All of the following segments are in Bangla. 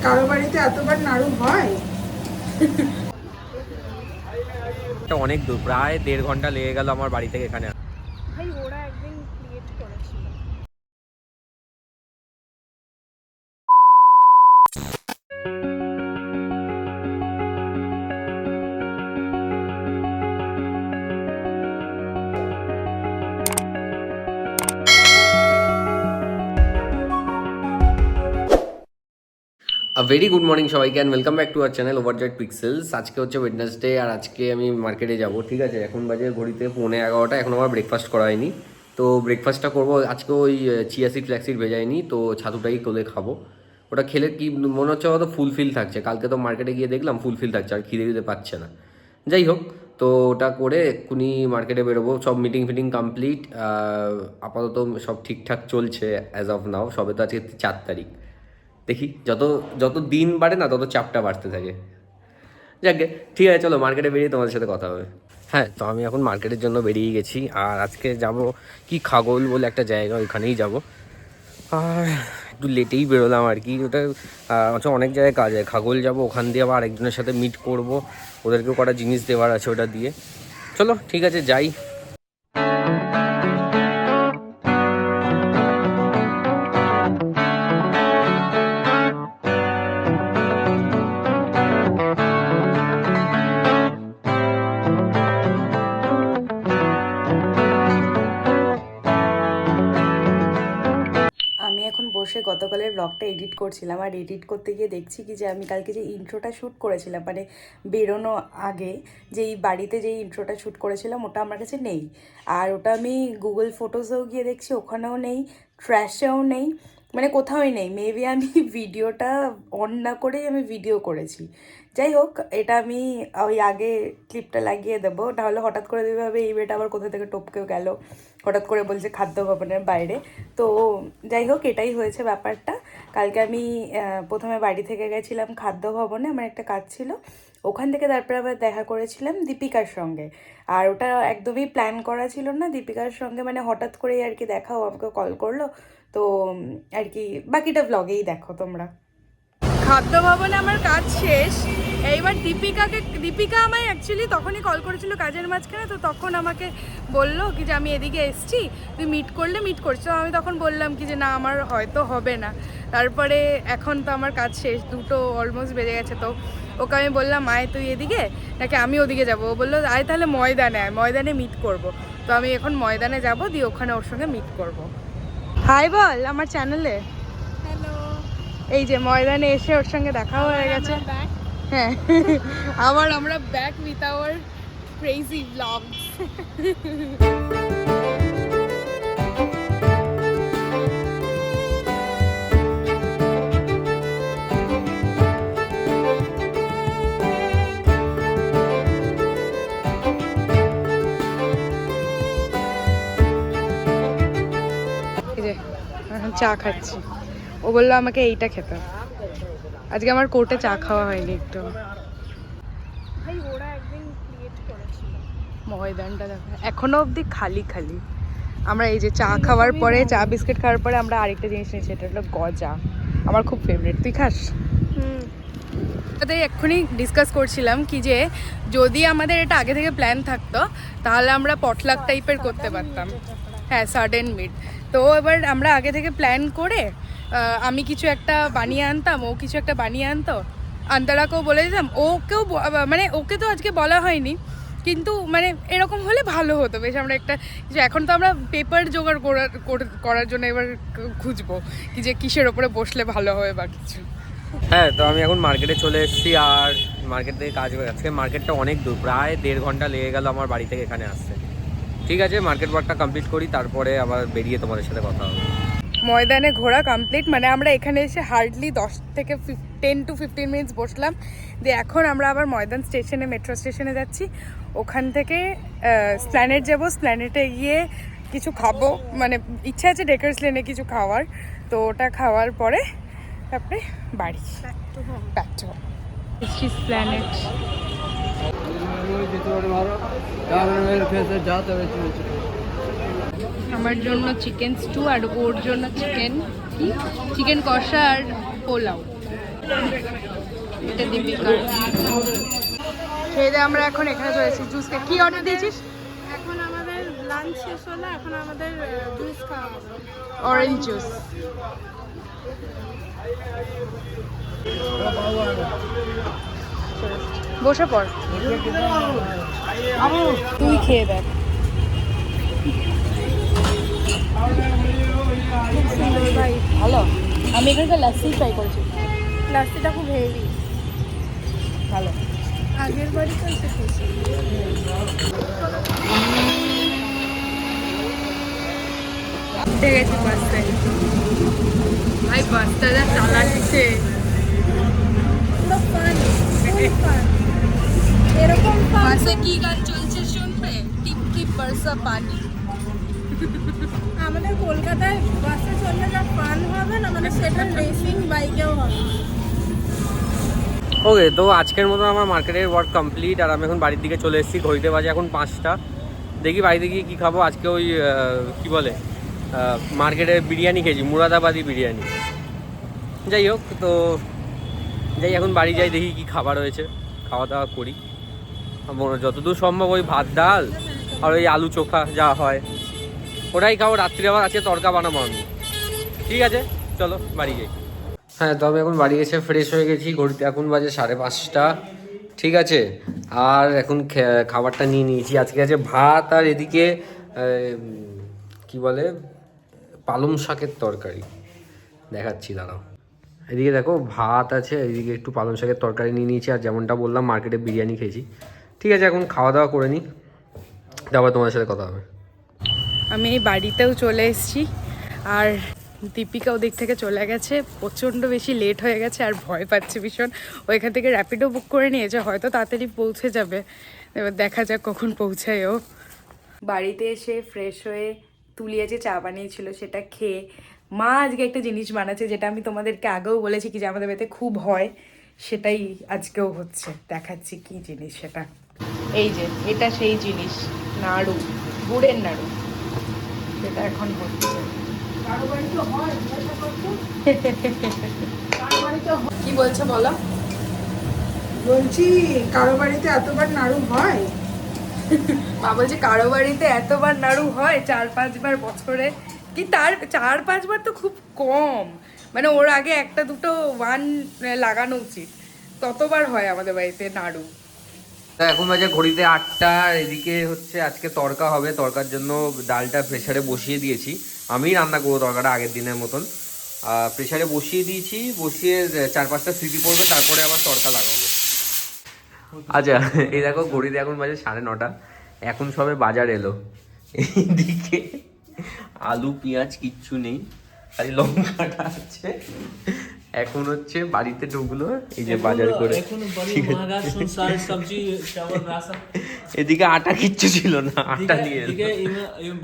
কারো বাড়িতে এতবার নাড়ু হয়? অনেক দূর, প্রায় 1.5 ঘন্টা লেগে গেল আমার বাড়ি থেকে এখানে। ভাই ওরা একদিন ক্রিয়েট করেছিল। ভেরি গুড মর্নিং সবাইকে and welcome back to our channel ওভারজয়েড pixels. আজকে হচ্ছে ওয়েডনেসডে আর আজকে আমি মার্কেটে যাব। ঠিক আছে, এখন বাজে ঘড়িতে 11:45, এখন আমার ব্রেকফাস্ট করা হয়নি। তো ব্রেকফাস্টটা করবো আজকে ওই চিয়া সিড ফ্ল্যাক্সিড ভেজাইনি, তো ছাতুটাই তোলে খাবো। ওটা খেলে কি মনে হচ্ছে অত ফুলফিল থাকছে, কালকে তো মার্কেটে গিয়ে দেখলাম ফুলফিল থাকছে আর খিদে দিতে পারছে না। যাই হোক, তো ওটা করে এক্ষুনি মার্কেটে বেরোবো। সব মিটিং ফিটিং কমপ্লিট, আপাতত সব ঠিকঠাক চলছে অ্যাজ অফ নাও। সবে তো আজকে 4 তারিখ। দেখি যত যত দিন বাড়ে না তত চাপটা বাড়তে থাকে। যাকে ঠিক আছে, চলো মার্কেটে বেরিয়ে তোমাদের সাথে কথা হবে। হ্যাঁ, তো আমি এখন মার্কেটের জন্য বেরিয়ে গেছি আর আজকে যাব কি খাগোল বলে একটা জায়গা, ওইখানেই যাব। আর একটু লেটেই বেরোলাম আর কি। ওটা হচ্ছে অনেক জায়গায় কাজ হয়, খাগোল যাব, ওখান দিয়ে আবার আরেকজনের সাথে মিট করব, ওদেরকেও কটা জিনিস দেওয়ার আছে ওটা দিয়ে। চলো ঠিক আছে যাই। আমি এখন বসে গতকালের ব্লগটা এডিট করছিলাম, আর এডিট করতে গিয়ে দেখছি কি যে আমি কালকে যে ইন্ট্রোটা শ্যুট করেছিলাম, মানে বেরোনো আগে যেই বাড়িতে যেই ইন্ট্রোটা শ্যুট করেছিলাম ওটা আমার কাছে নেই। আর ওটা আমি গুগল ফটোসেও গিয়ে দেখছি ওখানেও নেই, ট্র্যাশেও নেই, মানে কোথাওই নেই। মেবি আমি ভিডিওটা অন না করেই আমি ভিডিও করেছি। যাই হোক, এটা আমি ওই আগে ক্লিপটা লাগিয়ে দেবো, নাহলে হঠাৎ করে ভাবে এই মেয়েটা আবার কোথা থেকে টপকেও গেল, হঠাৎ করে বলছে খাদ্য ভবনের বাইরে। তো যাই হোক, এটাই হয়েছে ব্যাপারটা। কালকে আমি প্রথমে বাড়ি থেকে গেছিলাম খাদ্য ভবনে, আমার একটা কাজ ছিল, ওখান থেকে তারপরে আবার দেখা করেছিলাম দীপিকার সঙ্গে। আর ওটা একদমই প্ল্যান করা ছিল না দীপিকার সঙ্গে, মানে হঠাৎ করেই আর কি দেখা, ও আমাকে কল করলো। তো আর কি বাকিটা ব্লগেই দেখো তোমরা। খাদ্য ভবনে আমার কাজ শেষ। এইবার দীপিকা আমায় অ্যাকচুয়ালি তখনই কল করেছিল কাজের মাঝখানে, তো তখন আমাকে বললো কি যে আমি এদিকে এসছি, তুই মিট করলে মিট করছি। তো আমি তখন বললাম কি যে না, আমার হয়তো হবে না। তারপরে এখন তো আমার কাজ শেষ, 2টো অলমোস্ট বেজে গেছে। তো ওকে আমি বললাম আয় তুই এদিকে, নাকি আমি ওদিকে যাবো। ও বললো আয় তাহলে ময়দানে মিট করব। তো আমি এখন ময়দানে যাব, দিয়ে ওখানে ওর সঙ্গে মিট করব। হাই বল আমার চ্যানেলে। এই যে ময়দানে এসে ওর সঙ্গে দেখা হয়ে গেছে। হ্যাঁ, আবার আমরা back with our crazy blogs. এই যে এখন চা খাচ্ছি, ও বললো আমাকে এইটা খেতে। আজকে আমার কোর্টে চা খাওয়া হয়নি একটু। ভাই ওরা একদিন ক্রিয়েট করেছিল ময়দানটা, দেখো এখনো অবধি খালি খালি। আমরা এই যে চা খাওয়ার পরে, চা বিস্কিট খাওয়ার পরে আমরা আরেকটা জিনিস নিয়েছি, এটা হলো গজা, আমার খুব ফেভারিট। তুই খাস? এক্ষুনি ডিসকাস করছিলাম কি যে যদি আমাদের এটা আগে থেকে প্ল্যান থাকতো তাহলে আমরা পটলাক টাইপের করতে পারতাম। হ্যাঁ, সাডেন মিট। তো এবার আমরা আগে থেকে প্ল্যান করে আমি কিছু একটা বানিয়ে আনতাম, ও কিছু একটা বানিয়ে আনতো, আন্তারাকেও বলে দিতাম, ওকেও মানে ওকে তো আজকে বলা হয়নি, কিন্তু মানে এরকম হলে ভালো হতো বেশ। আমরা একটা যে এখন তো আমরা পেপার জোগাড় করার জন্য এবার খুঁজবো কি যে কিসের ওপরে বসলে ভালো হবে বা কিছু। হ্যাঁ, তো আমি এখন মার্কেটে চলে এসেছি আর মার্কেট থেকে কাজ হয়ে আজকে মার্কেটটা অনেক দূর, প্রায় 1.5 ঘন্টা লেগে গেল আমার বাড়ি থেকে এখানে আসতে। ঠিক আছে, মার্কেট ওয়ার্কটা কমপ্লিট করি, তারপরে আবার বেরিয়ে তোমাদের সাথে কথা হবে। ময়দানে ঘোরা কমপ্লিট, মানে আমরা এখানে এসে হার্ডলি 10 to 15 মিনিটস বসলাম। দিয়ে এখন আমরা আবার ময়দান স্টেশনে, মেট্রো স্টেশনে যাচ্ছি। ওখান থেকে স্প্ল্যানেট যাব, স্প্ল্যানেটে গিয়ে কিছু খাবো, মানে ইচ্ছা আছে ডেকার্স লেনে কিছু খাওয়ার। তো ওটা খাওয়ার পরে তারপরে বাড়ি ব্যাক টু হোম। স্প্ল্যানেট আমার জন্য চিকেন স্টু আর ওর জন্য চিকেন কষা আর পোলাও। এটা দীপিকার। খেয়ে দিয়ে আমরা এখন এখানে চলেছি জুস খেয়ে। কি অর্ডার দিয়েছিস? এখন আমাদের লাঞ্চ শেষ হলো, এখন আমাদের জুস খাওয়া হবে। Orange juice. বসে পড়, তুই খেয়ে দেখ। খুব সুন্দর ভাই, ভালো। আমি এখানকার লাস্সি ট্রাই করেছি, লাস্তিটা খুব হেভি। ভালো। আগের বাড়ি তো এসে খেয়েছি। উঠে গেছি বাসে। ভাই বাসটা যা চালাচ্ছে, পুরো ফান, ফুল ফান। এরকম ফান বাসে কি গান চলছে শুনবে? টিপ টিপ বর্ষা পানি। আমাদের কলকাতায় বাসে চললে যা ফান হবে না, মানে সেটা রেসিং বাইকেও হবে। ওকে, তো আজকের মতো আমার মার্কেটের ওয়ার্ক কমপ্লিট আর আমি এখন বাড়ির দিকে চলে এসেছি। ঘড়িতে বাজে এখন 5টা। দেখি বাড়িতে গিয়ে কী খাবো। আজকে ওই কি বলে মার্কেটে বিরিয়ানি খেয়েছি, মুরাদাবাদি বিরিয়ানি। যাই হোক, তো যাই এখন বাড়ি যাই, দেখি কি খাবার হয়েছে, খাওয়া দাওয়া করি। যতদূর সম্ভব ওই ভাত ডাল আর ওই আলু চোখা যা হয় ওটাই খাবো। রাত্রি আবার আজকে তড়কা বানাবো আমি। ঠিক আছে, চলো বাড়ি যাই। হ্যাঁ, তো আমি এখন বাড়ি এসে ফ্রেশ হয়ে গেছি। ঘড়িতে এখন বাজে 5:30। ঠিক আছে, আর এখন খাবারটা নিয়ে নিয়েছি। আজকে আছে ভাত আর এদিকে কি বলে পালং শাকের তরকারি। দেখাচ্ছি, দাঁড়াও। এদিকে দেখো ভাত আছে, এদিকে একটু পালং শাকের তরকারি নিয়ে নিয়েছি। আর যেমনটা বললাম মার্কেটে বিরিয়ানি খেয়েছি। ঠিক আছে, এখন খাওয়া দাওয়া করে নিই, তারপর তোমাদের সাথে কথা হবে। আমি এই বাড়িতেও চলে এসেছি, আর দীপিকা ওদিক থেকে চলে গেছে। প্রচণ্ড বেশি লেট হয়ে গেছে আর ভয় পাচ্ছে ভীষণ। ওইখান থেকে র্যাপিডো বুক করে নিয়েছে, হয়তো তাড়াতাড়ি পৌঁছে যাবে। এবার দেখা যাক কখন পৌঁছায় ও। বাড়িতে এসে ফ্রেশ হয়ে তুলিয়া যে চা বানিয়েছিল সেটা খেয়ে মা আজকে একটা জিনিস বানাচ্ছে, যেটা আমি তোমাদেরকে আগেও বলেছি কি যে আমাদের বাড়িতে খুব হয়, সেটাই আজকেও হচ্ছে। দেখাচ্ছি কি জিনিস সেটা। এই যে এটা সেই জিনিস, নাড়ু, গুড়ের নাড়ু, সেটা এখন হচ্ছে। কি বলছো বলো? বলছি কারো বাড়িতে এতবার নাড়ু হয়? মা বলছে কারো বাড়িতে এতবার নাড়ু হয় 4-5 বার বছরে, কি তার 4-5 বার তো খুব কম, মানে ওর আগে একটা দুটো ওয়ান লাগানো উচিত। ততবার হয় আমাদের বাড়িতে নাড়ু। তা এখন বাজে ঘড়িতে 8টা। এদিকে হচ্ছে আজকে তড়কা হবে। তড়কার জন্য ডালটা প্রেসারে বসিয়ে দিয়েছি। আমিই রান্না করবো তড়কাটা আগের দিনের মতন। প্রেসারে বসিয়ে দিয়েছি, বসিয়ে 4-5টা সিটি পড়বে, তারপরে আবার তড়কা লাগাবো। আচ্ছা, এই দেখো ঘড়িতে এখন বাজে 9:30। এখন সবে বাজার এলো। এইদিকে আলু পেঁয়াজ কিচ্ছু নেই, খালি লঙ্কাটা আছে। এখন হচ্ছে বাড়িতে ঢুকলো, এই যে বাজার করে। এদিকে আটা কিচ্ছু ছিল না, আটা নিয়ে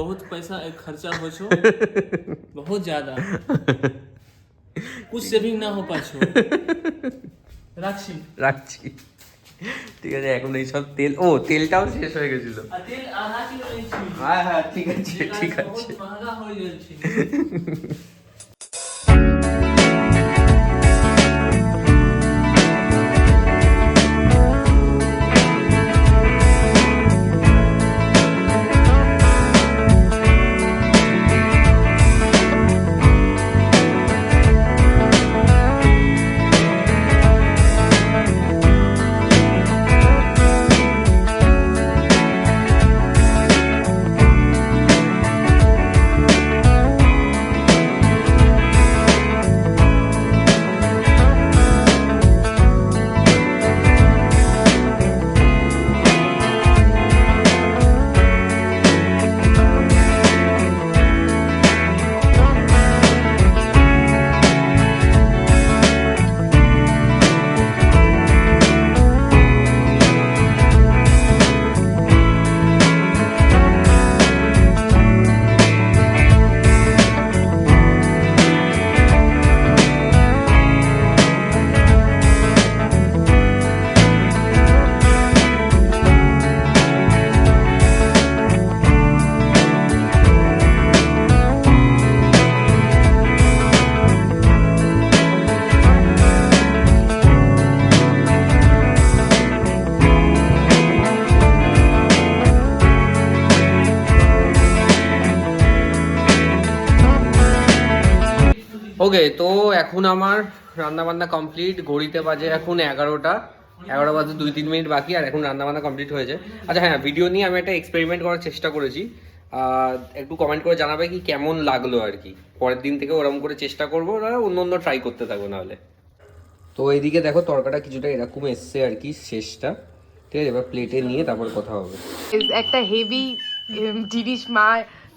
बहुत पैसा खर्चा हो छो बहुत ज्यादा कुछ सेविंग ना हो पाछो রাখছি। ঠিক আছে, এখন এই সব তেল, তেলটাও শেষ হয়ে গেছিল। तेल आधा किलो नहीं छी হ্যাঁ হ্যাঁ, ঠিক আছে ঠিক আছে। बहुत महंगा हो गेल छी। ওকে, তো এখন আমার রান্না বান্না কমপ্লিট, ঘড়িতে বাজে এখন 11 বাজে 2-3 মিনিট বাকি, আর এখন রান্না বান্না কমপ্লিট হয়েছে। আচ্ছা হ্যাঁ, ভিডিও নিয়ে আমি একটা এক্সপেরিমেন্ট করার চেষ্টা করেছি, একটু কমেন্ট করে জানাবে কি কেমন লাগলো আর কি। পরের দিন থেকে ওরকম করে চেষ্টা করবো, অন্য ট্রাই করতে থাকবো নাহলে। তো এইদিকে দেখো তরকাটা কিছুটা এরকম এসছে আর কি শেষটা, ঠিক আছে? এবার প্লেটে নিয়ে তারপর কথা হবে। একটা হেভি জিনিস মা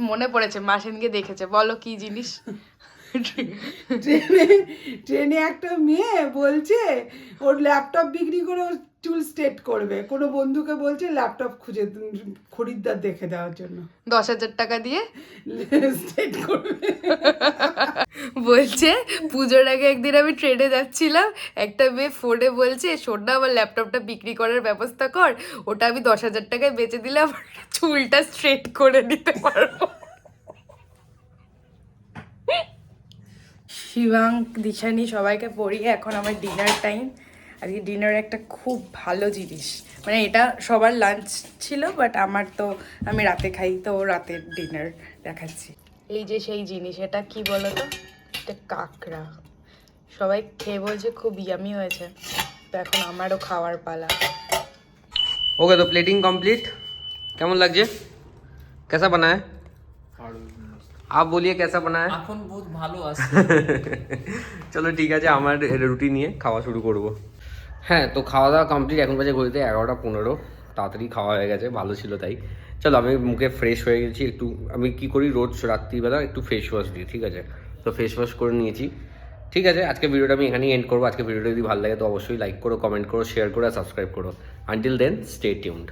মনে পড়েছে, মা সেদিনকে দেখেছে। বলো কি জিনিস? ট্রেনে একটা মেয়ে বলছে ওর ল্যাপটপ বিক্রি করে ওর চুল স্ট্রেট করবে, কোনো বন্ধুকে বলছে ল্যাপটপ খুঁজে খরিদ্দার দেখে দেওয়ার জন্য 10,000 টাকা দিয়ে স্ট্রেট করবে। বলছে পুজোর আগে একদিন আমি ট্রেনে যাচ্ছিলাম, একটা মেয়ে ফোনে বলছে সোনা আমার ল্যাপটপটা বিক্রি করার ব্যবস্থা কর, ওটা আমি 10,000 টাকায় বেচে দিলে আমার চুলটা স্ট্রেট করে নিতে পারবো। শিবাং দিশানি সবাইকে পড়িয়ে এখন আমার ডিনার টাইম। আজকে ডিনার একটা খুব ভালো জিনিস, মানে এটা সবার লাঞ্চ ছিল বাট আমার তো আমি রাতে খাই, তো রাতের ডিনার দেখাচ্ছি। এই যে সেই জিনিস, এটা কি বলো তো, এটা কাঁকড়া। সবাই খেয়ে বলছে খুব ইয়ামি হয়েছে, তো এখন আমারও খাওয়ার পালা। ओके, तो प्लेटिंग कंप्लीट। কেমন লাগছে? कैसा बना है? आप बोलिए कैसा बना है? এখন বহুত ভালো আছে। চলো ঠিক আছে, আমার রুটি নিয়ে খাওয়া শুরু করব। হ্যাঁ, তো খাওয়া দাওয়া কমপ্লিট, এখন বাজে ঘড়িতে 11:15। তাড়াতাড়ি খাওয়া হয়ে গেছে, ভালো ছিল তাই। চলো আমি মুখে ফ্রেশ হয়ে গেছি একটু। আমি কি করি রোজ রাত্রিবেলা একটু ফেস ওয়াশ দিই, ঠিক আছে? তো ফেস ওয়াশ করে নিয়েছি, ঠিক আছে? আজকে ভিডিওটা আমি এখানেই এন্ড করবো। আজকে ভিডিওটা যদি ভালো লাগে তো অবশ্যই লাইক করো, কমেন্ট করো, শেয়ার করো আর সাবস্ক্রাইব করো। Until then stay tuned.